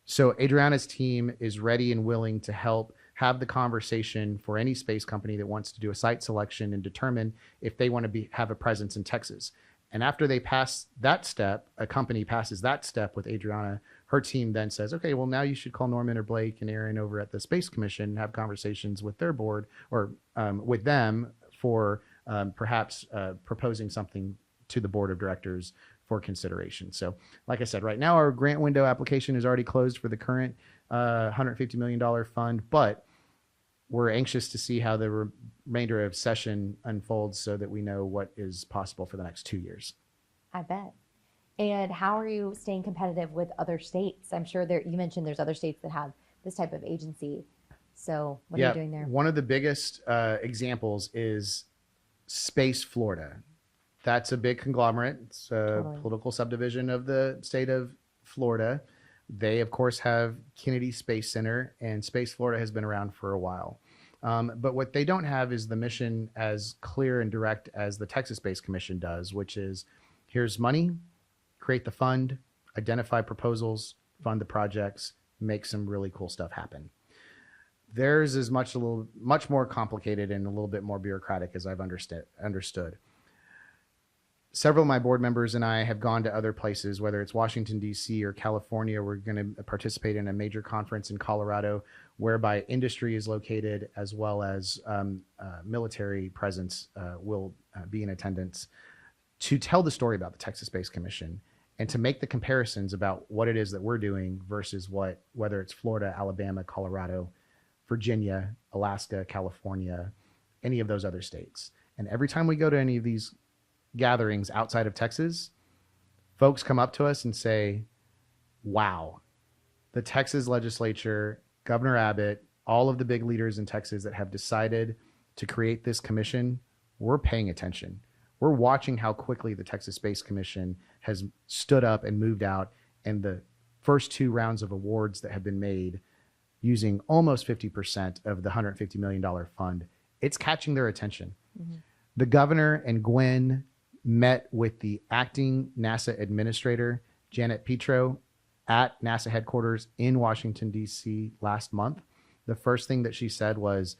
So Adriana's team is ready and willing to help have the conversation for any space company that wants to do a site selection and determine if they want to have a presence in Texas. And after they pass that step, a company passes that step with Adriana, her team then says, okay, well, now you should call Norman or Blake and Aaron over at the Space Commission and have conversations with their board or with them for perhaps proposing something to the board of directors for consideration. So like I said, right now our grant window application is already closed for the current $150 million fund, but we're anxious to see how the remainder of session unfolds so that we know what is possible for the next 2 years. I bet. And how are you staying competitive with other states? I'm sure you mentioned there's other states that have this type of agency. So what are you doing there? One of the biggest examples is Space Florida. That's a big conglomerate. It's a political subdivision of the state of Florida. They, of course, have Kennedy Space Center, and Space Florida has been around for a while. But what they don't have is the mission as clear and direct as the Texas Space Commission does, which is here's money, create the fund, identify proposals, fund the projects, make some really cool stuff happen. Theirs is much more complicated and a little bit more bureaucratic, as I've understood. Several of my board members and I have gone to other places, whether it's Washington, D.C. or California. We're going to participate in a major conference in Colorado whereby industry is located as well as military presence will be in attendance to tell the story about the Texas Space Commission and to make the comparisons about what it is that we're doing versus whether it's Florida, Alabama, Colorado, Virginia, Alaska, California, any of those other states. And every time we go to any of these gatherings outside of Texas, folks come up to us and say, wow, the Texas legislature, Governor Abbott, all of the big leaders in Texas that have decided to create this commission, we're paying attention. We're watching how quickly the Texas Space Commission has stood up and moved out, and the first 2 rounds of awards that have been made using almost 50% of the $150 million fund, it's catching their attention. Mm-hmm. The governor and Gwen met with the acting NASA administrator, Janet Petro, at NASA headquarters in Washington, D.C. last month. The first thing that she said was,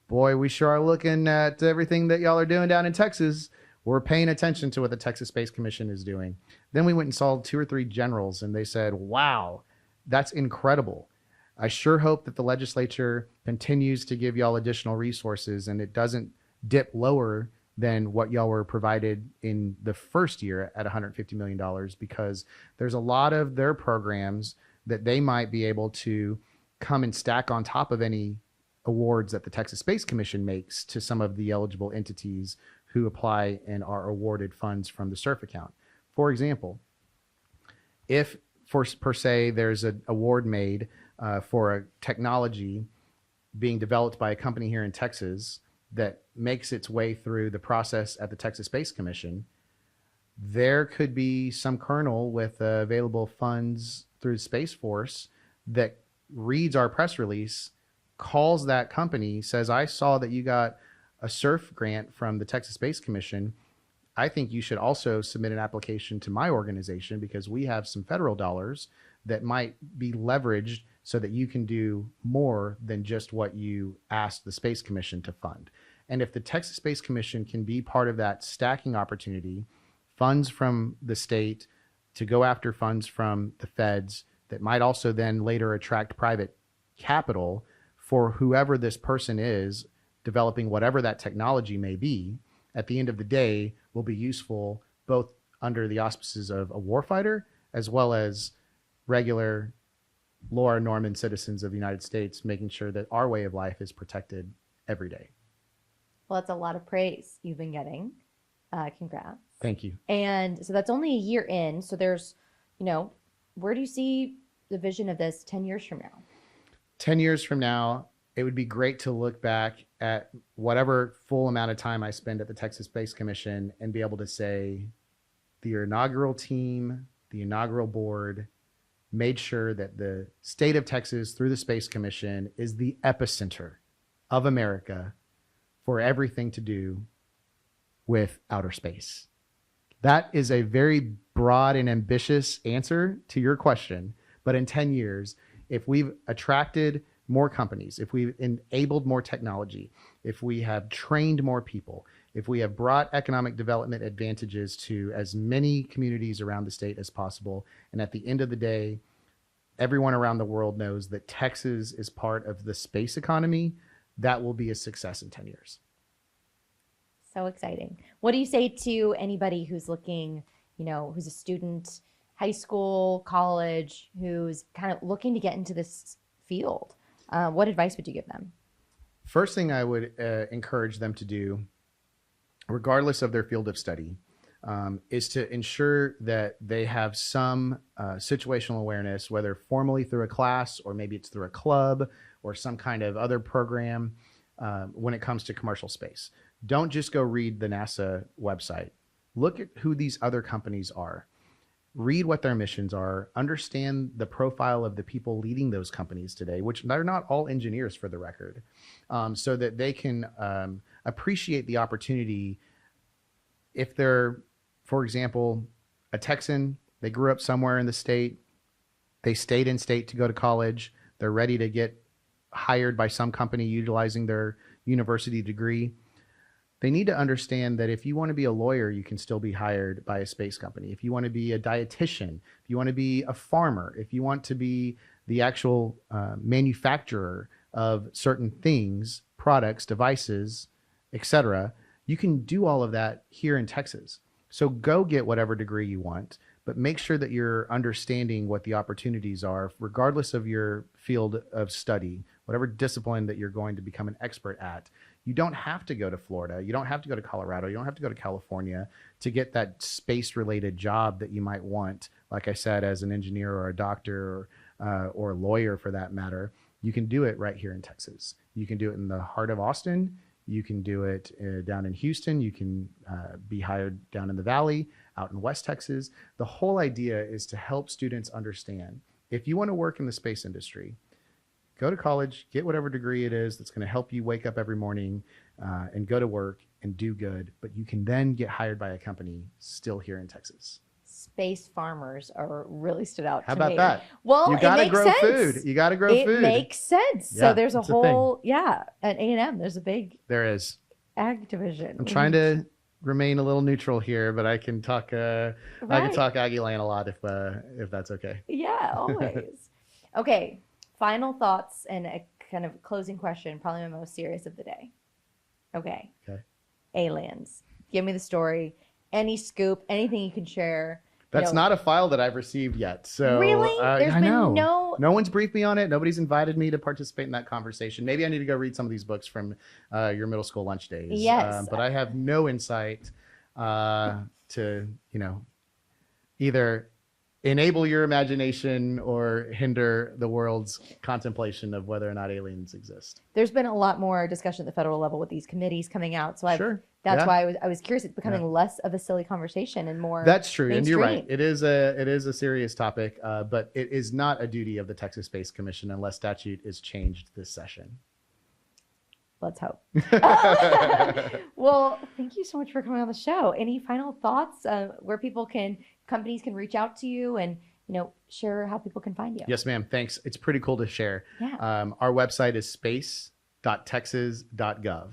boy, we sure are looking at everything that y'all are doing down in Texas. We're paying attention to what the Texas Space Commission is doing. Then we went and saw 2 or 3 generals, and they said, wow, that's incredible. I sure hope that the legislature continues to give y'all additional resources and it doesn't dip lower than what y'all were provided in the first year at $150 million, because there's a lot of their programs that they might be able to come and stack on top of any awards that the Texas Space Commission makes to some of the eligible entities who apply and are awarded funds from the SEARF account. For example, if per se there's an award made for a technology being developed by a company here in Texas that makes its way through the process at the Texas Space Commission, there could be some colonel with available funds through Space Force that reads our press release, calls that company, says, I saw that you got a SEARF grant from the Texas Space Commission. I think you should also submit an application to my organization because we have some federal dollars that might be leveraged so that you can do more than just what you asked the Space Commission to fund. And if the Texas Space Commission can be part of that stacking opportunity, funds from the state to go after funds from the feds that might also then later attract private capital for whoever this person is developing whatever that technology may be, at the end of the day will be useful both under the auspices of a warfighter as well as regular Laura Norman citizens of the United States, making sure that our way of life is protected every day. Well, that's a lot of praise you've been getting. Congrats. Thank you. And so that's only a year in. So there's, where do you see the vision of this 10 years from now? 10 years from now, it would be great to look back at whatever full amount of time I spend at the Texas Space Commission and be able to say the inaugural team, the inaugural board made sure that the state of Texas through the Space Commission is the epicenter of America for everything to do with outer space. That is a very broad and ambitious answer to your question. But in 10 years, if we've attracted more companies, if we've enabled more technology, if we have trained more people, if we have brought economic development advantages to as many communities around the state as possible, and at the end of the day, everyone around the world knows that Texas is part of the space economy, that will be a success in 10 years. So exciting. What do you say to anybody who's looking, who's a student, high school, college, who's kind of looking to get into this field? What advice would you give them? First thing I would encourage them to do, regardless of their field of study, is to ensure that they have some situational awareness, whether formally through a class or maybe it's through a club or some kind of other program when it comes to commercial space. Don't just go read the NASA website. Look at who these other companies are. Read what their missions are, understand the profile of the people leading those companies today, which they're not all engineers for the record, so that they can appreciate the opportunity. If they're, for example, a Texan, they grew up somewhere in the state, they stayed in state to go to college, they're ready to get hired by some company utilizing their university degree. They need to understand that if you want to be a lawyer, you can still be hired by a space company. If you want to be a dietitian, if you want to be a farmer, if you want to be the actual manufacturer of certain things, products, devices, etc., you can do all of that here in Texas. So go get whatever degree you want, but make sure that you're understanding what the opportunities are, regardless of your field of study, whatever discipline that you're going to become an expert at. You don't have to go to Florida. You don't have to go to Colorado. You don't have to go to California to get that space-related job that you might want, like I said, as an engineer or a doctor or a lawyer for that matter. You can do it right here in Texas. You can do it in the heart of Austin. You can do it down in Houston. You can be hired down in the Valley, out in West Texas. The whole idea is to help students understand, if you want to work in the space industry, go to college, get whatever degree it is that's going to help you wake up every morning and go to work and do good. But you can then get hired by a company still here in Texas. Space farmers are really stood out How to me. about that? Well, You got to it makes grow sense. food. You got to grow food. It makes sense. Yeah, So there's a it's a thing. whole, at A&M, there's a big There is. ag division. I'm trying to remain a little neutral here, but I can talk. I can Right. talk Aggie Land a lot if that's okay. Yeah, always. Okay, final thoughts and a kind of closing question, probably my most serious of the day. Okay. Aliens. Give me the story. Any scoop, anything you can share. That's not a file that I've received yet. So Really? There's I been know. No one's briefed me on it. Nobody's invited me to participate in that conversation. Maybe I need to go read some of these books from your middle school lunch days. Yes. But I have no insight to, either enable your imagination or hinder the world's contemplation of whether or not aliens exist. There's been a lot more discussion at the federal level with these committees coming out. So that's Yeah. why I was curious. It's becoming less of a silly conversation and more. That's true, and you're right. mainstream. It is a serious topic, but it is not a duty of the Texas Space Commission unless statute is changed this session. Let's hope. Well, thank you so much for coming on the show. Any final thoughts where companies can reach out to you and share how people can find you? Yes, ma'am. Thanks. It's pretty cool to share. Yeah. Our website is space.texas.gov.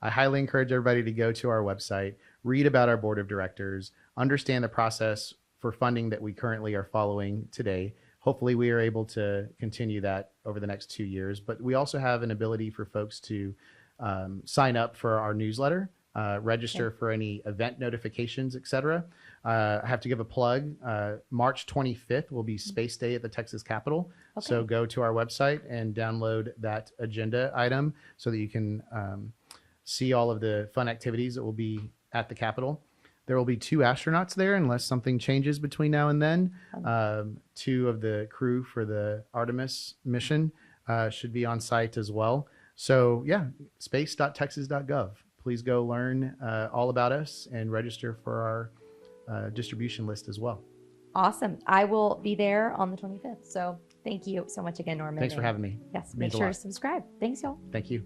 I highly encourage everybody to go to our website, read about our board of directors, understand the process for funding that we currently are following today. Hopefully we are able to continue that over the next 2 years, but we also have an ability for folks to sign up for our newsletter, register for any event notifications, etc. I have to give a plug. March 25th will be Space Day at the Texas Capitol. Okay. So go to our website and download that agenda item so that you can see all of the fun activities that will be at the Capitol. There will be 2 astronauts there unless something changes between now and then. 2 of the crew for the Artemis mission should be on site as well. So yeah, space.texas.gov. Please go learn all about us and register for our distribution list as well. Awesome. I will be there on the 25th. So thank you so much again, Norman. Thanks for having me. Yes, It make means a sure lot. to subscribe. Thanks, y'all. Thank you.